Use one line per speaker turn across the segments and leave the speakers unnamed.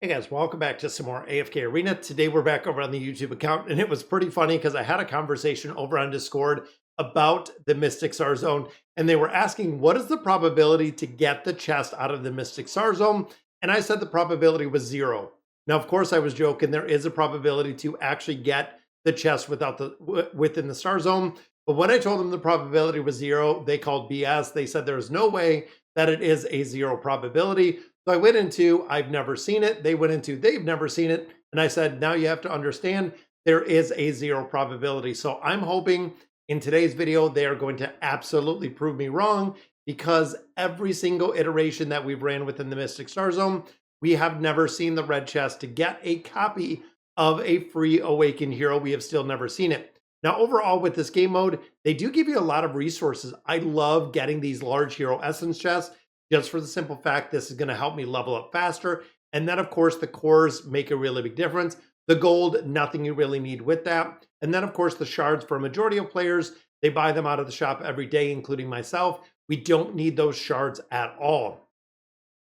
Hey guys, welcome back to some more AFK Arena. Today we're back over on the YouTube account, and it was pretty funny because I had a conversation over on Discord about the Mystic Star Zone, and they were asking what is the probability to get the chest out of the Mystic Star Zone, and I said the probability was 0. Now, of course, I was joking. There is a probability to actually get the chest within the Star Zone, but when I told them the probability was 0, they called BS. They said there's no way that it is a 0 probability. So I went into, I've never seen it. They went into, they've never seen it. And I said, now you have to understand there is a 0 probability. So I'm hoping in today's video, they are going to absolutely prove me wrong, because every single iteration that we've ran within the Mystic Star Zone, we have never seen the red chest to get a copy of a free awakened hero. We have still never seen it. Now, overall with this game mode, they do give you a lot of resources. I love getting these large hero essence chests, just for the simple fact this is going to help me level up faster. And then, of course, the cores make a really big difference. The gold, nothing you really need with that. And then, of course, the shards for a majority of players, they buy them out of the shop every day, including myself. We don't need those shards at all.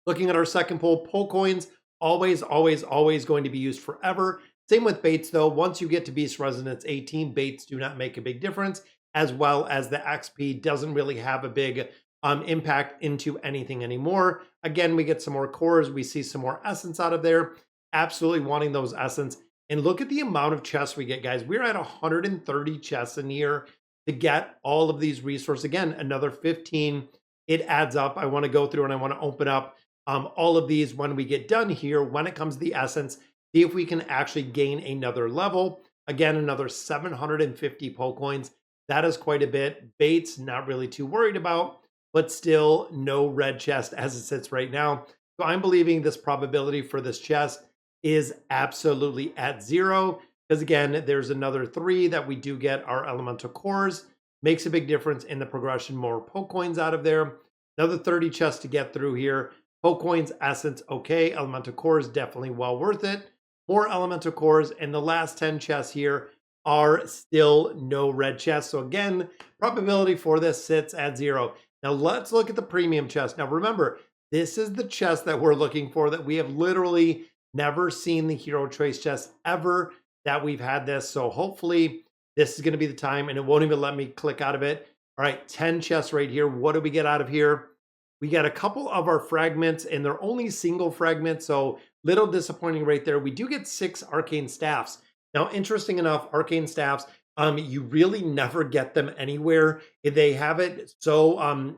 Looking at our second pull coins, always going to be used forever. Same with baits, though. Once you get to Beast Resonance 18, baits do not make a big difference, as well as the XP doesn't really have a big impact into anything anymore. Again, we get some more cores. We see some more essence out of there. Absolutely wanting those essence. And look at the amount of chests we get, guys. We're at 130 chests in here to get all of these resources. Again, another 15. It adds up. I want to go through and I want to open up all of these when we get done here. When it comes to the essence, see if we can actually gain another level. Again, another 750 pull coins. That is quite a bit. Baits, not really too worried about, but still no red chest as it sits right now. So I'm believing this probability for this chest is absolutely at 0. Because again, there's another 3 that we do get our elemental cores. Makes a big difference in the progression. More poke coins out of there. Another 30 chests to get through here. Poke coins, essence, okay. Elemental cores, definitely well worth it. More elemental cores. And the last 10 chests here are still no red chests. So again, probability for this sits at 0. Now let's look at the premium chest. Now remember, this is the chest that we're looking for, that we have literally never seen the hero choice chest ever that we've had this. So hopefully this is going to be the time, and it won't even let me click out of it. All right, 10 chests right here. What do we get out of here? We got a couple of our fragments, and they're only single fragments, so little disappointing right there. We do get 6 arcane staffs. Now, interesting enough, arcane staffs, you really never get them anywhere. They have it so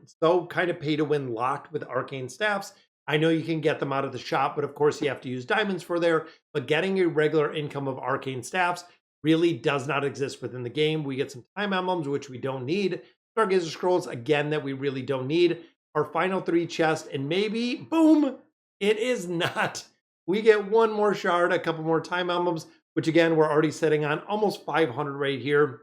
kind of pay to win locked with arcane staffs. I know you can get them out of the shop, but of course you have to use diamonds for there. But getting a regular income of arcane staffs really does not exist within the game. We get some time emblems, which we don't need. Stargazer scrolls, again, that we really don't need. Our final 3 chests, and maybe, boom, it is not. We get 1 more shard, a couple more time emblems, which again, we're already sitting on almost 500 right here.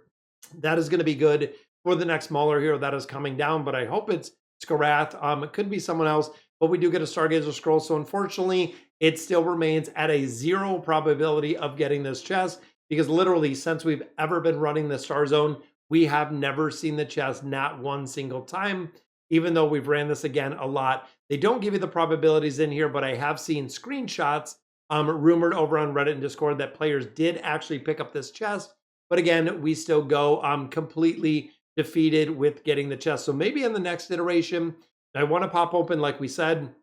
That is going to be good for the next Mauler hero that is coming down, but I hope it's Skarath. It could be someone else, but we do get a Stargazer scroll. So unfortunately, it still remains at a 0 probability of getting this chest, because literally since we've ever been running the Star Zone, we have never seen the chest, not 1 single time, even though we've ran this again a lot. They don't give you the probabilities in here, but I have seen screenshots rumored over on Reddit and Discord that players did actually pick up this chest. But again, we still go completely defeated with getting the chest. So maybe in the next iteration, I want to pop open, like we said,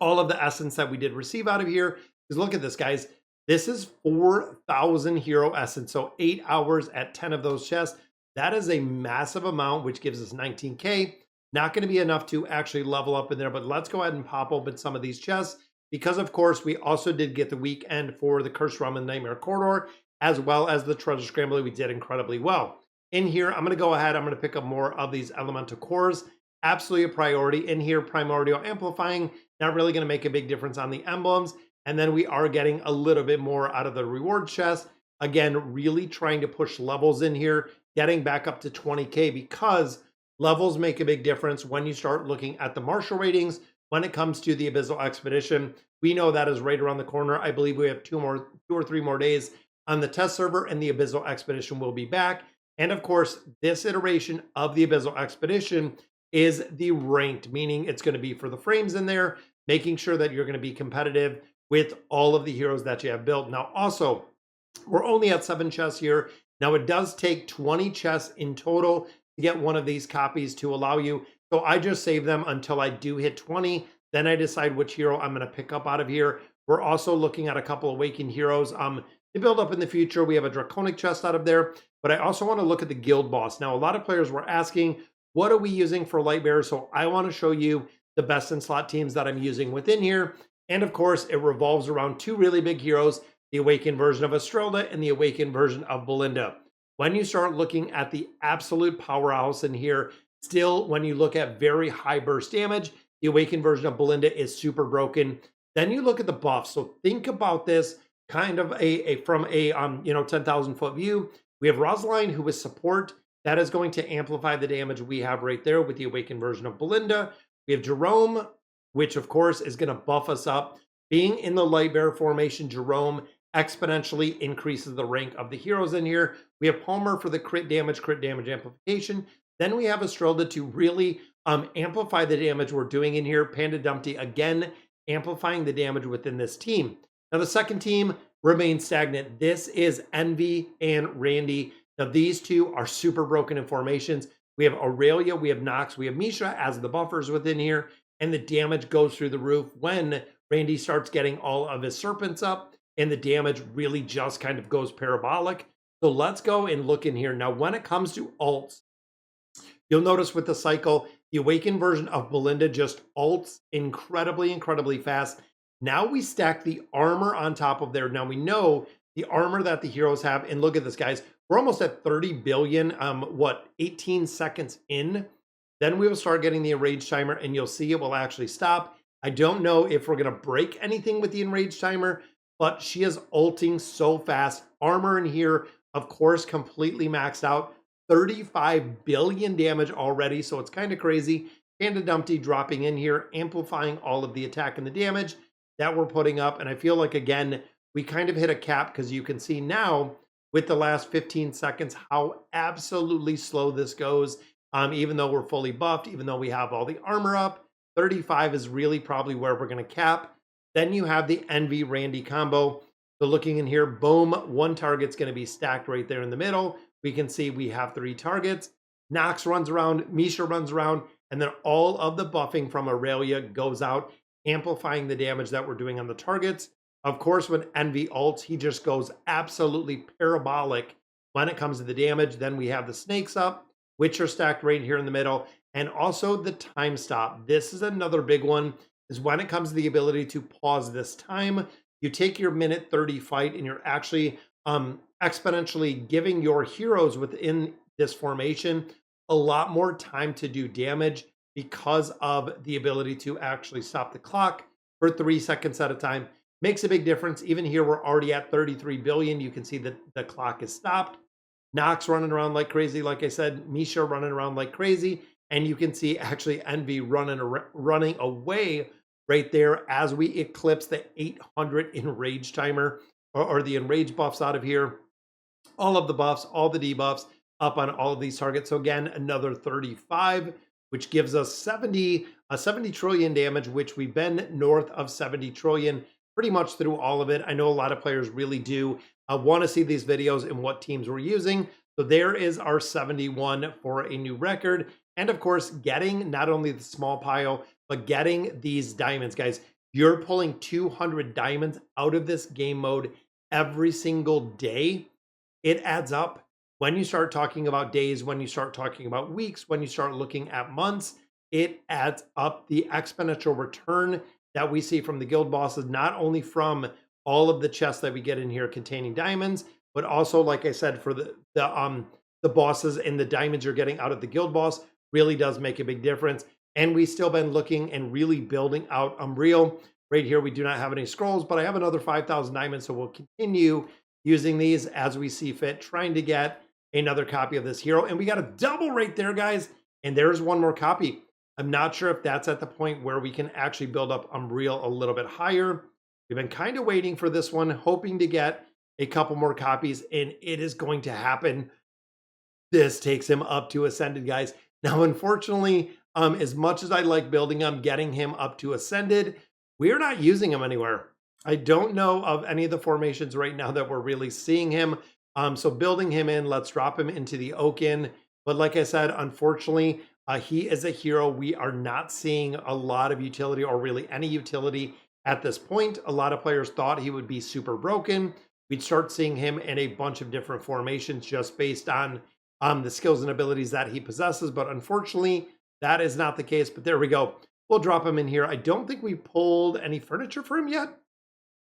all of the essence that we did receive out of here. Because look at this, guys. This is 4,000 hero essence. So 8 hours at 10 of those chests. That is a massive amount, which gives us 19K. Not going to be enough to actually level up in there, but let's go ahead and pop open some of these chests. Because, of course, we also did get the weekend for the Cursed Realm and Nightmare Corridor, as well as the Treasure Scrambler. We did incredibly well. In here, I'm going to go ahead. I'm going to pick up more of these elemental cores. Absolutely a priority. In here, primordial amplifying. Not really going to make a big difference on the emblems. And then we are getting a little bit more out of the reward chest. Again, really trying to push levels in here, getting back up to 20K, because levels make a big difference when you start looking at the martial ratings. When it comes to the Abyssal Expedition, we know that is right around the corner. I believe we have 2 or 3 more days on the test server, and the Abyssal Expedition will be back. And of course, this iteration of the Abyssal Expedition is the ranked, meaning it's going to be for the frames in there, making sure that you're going to be competitive with all of the heroes that you have built. Now, also, we're only at 7 chests here. Now, it does take 20 chests in total to get one of these copies to allow you. So I just save them until I do hit 20. Then I decide which hero I'm going to pick up out of here. We're also looking at a couple Awakened heroes to build up in the future. We have a Draconic chest out of there, but I also want to look at the guild boss. Now, a lot of players were asking, what are we using for Lightbear? So I want to show you the best in slot teams that I'm using within here. And of course, it revolves around 2 really big heroes, the Awakened version of Estrelda and the Awakened version of Belinda. When you start looking at the absolute powerhouse in here, still, when you look at very high burst damage, the Awakened version of Belinda is super broken. Then you look at the buffs. So think about this kind of from a 10,000 foot view. We have Rosaline, who is support. That is going to amplify the damage we have right there with the Awakened version of Belinda. We have Jerome, which of course is going to buff us up. Being in the Lightbear formation, Jerome exponentially increases the rank of the heroes in here. We have Palmer for the crit damage amplification. Then we have Estrelda to really amplify the damage we're doing in here. Panda Dumpty, again, amplifying the damage within this team. Now, the second team remains stagnant. This is Envy and Randy. Now, these two are super broken in formations. We have Aurelia, we have Nox, we have Misha as the buffers within here, and the damage goes through the roof when Randy starts getting all of his serpents up, and the damage really just kind of goes parabolic. So let's go and look in here. Now, when it comes to ults, you'll notice with the cycle, the Awakened version of Belinda just ults incredibly fast. Now we stack the armor on top of there. Now we know the armor that the heroes have, and look at this, guys. We're almost at 30 billion, 18 seconds in. Then we will start getting the enrage timer, and you'll see it will actually stop. I don't know if we're going to break anything with the enrage timer, but she is ulting so fast. Armor in here, of course, completely maxed out. 35 billion damage already, so it's kind of crazy. Panda Dumpty dropping in here, amplifying all of the attack and the damage that we're putting up. And I feel like, again, we kind of hit a cap because you can see now with the last 15 seconds how absolutely slow this goes. Even though we're fully buffed, even though we have all the armor up, 35 is really probably where we're going to cap. Then you have the Envy Randy combo. So looking in here, boom, one target's going to be stacked right there in the middle. We can see we have 3 targets. Nox runs around, Misha runs around, and then all of the buffing from Aurelia goes out, amplifying the damage that we're doing on the targets. Of course, when Envy ults, he just goes absolutely parabolic when it comes to the damage. Then we have the snakes up, which are stacked right here in the middle, and also the time stop. This is another big one, is when it comes to the ability to pause this time. You take your minute 30 fight, and you're actually exponentially giving your heroes within this formation a lot more time to do damage because of the ability to actually stop the clock for 3 seconds at a time. Makes a big difference. Even here, we're already at 33 billion. You can see that the clock is stopped. Nox running around like crazy. Like I said, Misha running around like crazy. And you can see actually Envy running away right there as we eclipse the 800 enrage timer or the enrage buffs out of here. All of the buffs, all the debuffs up on all of these targets. So again, another 35, which gives us 70 trillion damage, which we've been north of 70 trillion pretty much through all of it. I know a lot of players really do want to see these videos and what teams we're using. So there is our 71 for a new record. And of course, getting not only the small pile, but getting these diamonds, guys. You're pulling 200 diamonds out of this game mode every single day. It adds up. When you start talking about days, when you start talking about weeks, when you start looking at months, it adds up. The exponential return that we see from the guild bosses, not only from all of the chests that we get in here containing diamonds, but also, like I said, for the bosses and the diamonds you're getting out of the guild boss really does make a big difference. And we've still been looking and really building out Unreal. Right here, we do not have any scrolls, but I have another 5,000 diamonds, so we'll continue using these as we see fit, trying to get another copy of this hero. And we got a double right there, guys. And there's one more copy. I'm not sure if that's at the point where we can actually build up Unreal a little bit higher. We've been kind of waiting for this one, hoping to get a couple more copies, and it is going to happen. This takes him up to Ascended, guys. Now, unfortunately, as much as I like building him, getting him up to Ascended, we're not using him anywhere. I don't know of any of the formations right now that we're really seeing him. So building him in, let's drop him into the Oaken. But like I said, unfortunately, he is a hero. We are not seeing a lot of utility or really any utility at this point. A lot of players thought he would be super broken. We'd start seeing him in a bunch of different formations just based on the skills and abilities that he possesses. But unfortunately, that is not the case. But there we go. We'll drop him in here. I don't think we pulled any furniture for him yet.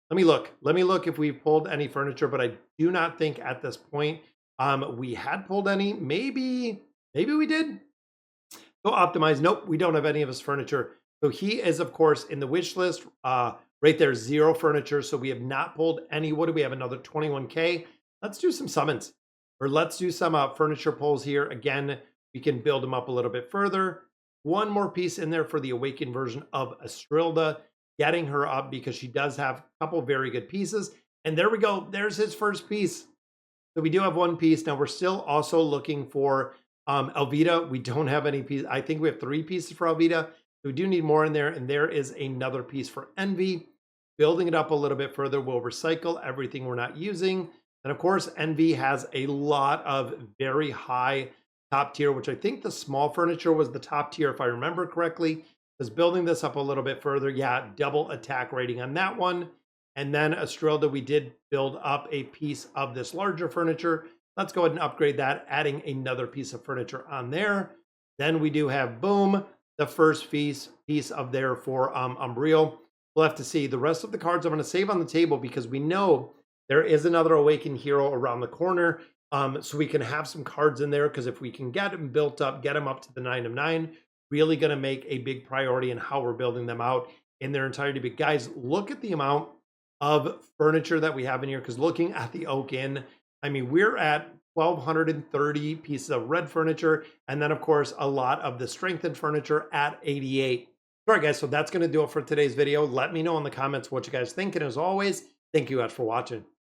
Let me look. Let me look if we've pulled any furniture, but I do not think at this point we had pulled any. Maybe we did. Go optimize. Nope, we don't have any of his furniture. So he is, of course, in the wish list. Right there, 0 furniture. So we have not pulled any. What do we have? Another 21K. Let's do some summons, or let's do some furniture pulls here. Again, we can build them up a little bit further. One more piece in there for the awakened version of Estrilda, getting her up because she does have a couple very good pieces. And there we go. There's his first piece. So we do have one piece. Now we're still also looking for Elvita. We don't have any piece. I think we have 3 pieces for Elvita. So we do need more in there. And there is another piece for Envy. Building it up a little bit further, we'll recycle everything we're not using. And of course, Envy has a lot of very high top tier, which I think the small furniture was the top tier, if I remember correctly. Is building this up a little bit further. Yeah, double attack rating on that one. And then Estrilda, we did build up a piece of this larger furniture. Let's go ahead and upgrade that, adding another piece of furniture on there. Then we do have, boom, the first piece of there for Umbriel. We'll have to see. The rest of the cards I'm going to save on the table because we know there is another Awakened hero around the corner. So we can have some cards in there because if we can get them built up, get them up to the 9 of 9, really going to make a big priority in how we're building them out in their entirety. But guys, look at the amount of furniture that we have in here, because looking at the Oak Inn, I mean, we're at 1,230 pieces of red furniture, and then of course a lot of the strengthened furniture at 88. All right guys, so that's going to do it for today's video. Let me know in the comments what you guys think, and as always, thank you guys for watching.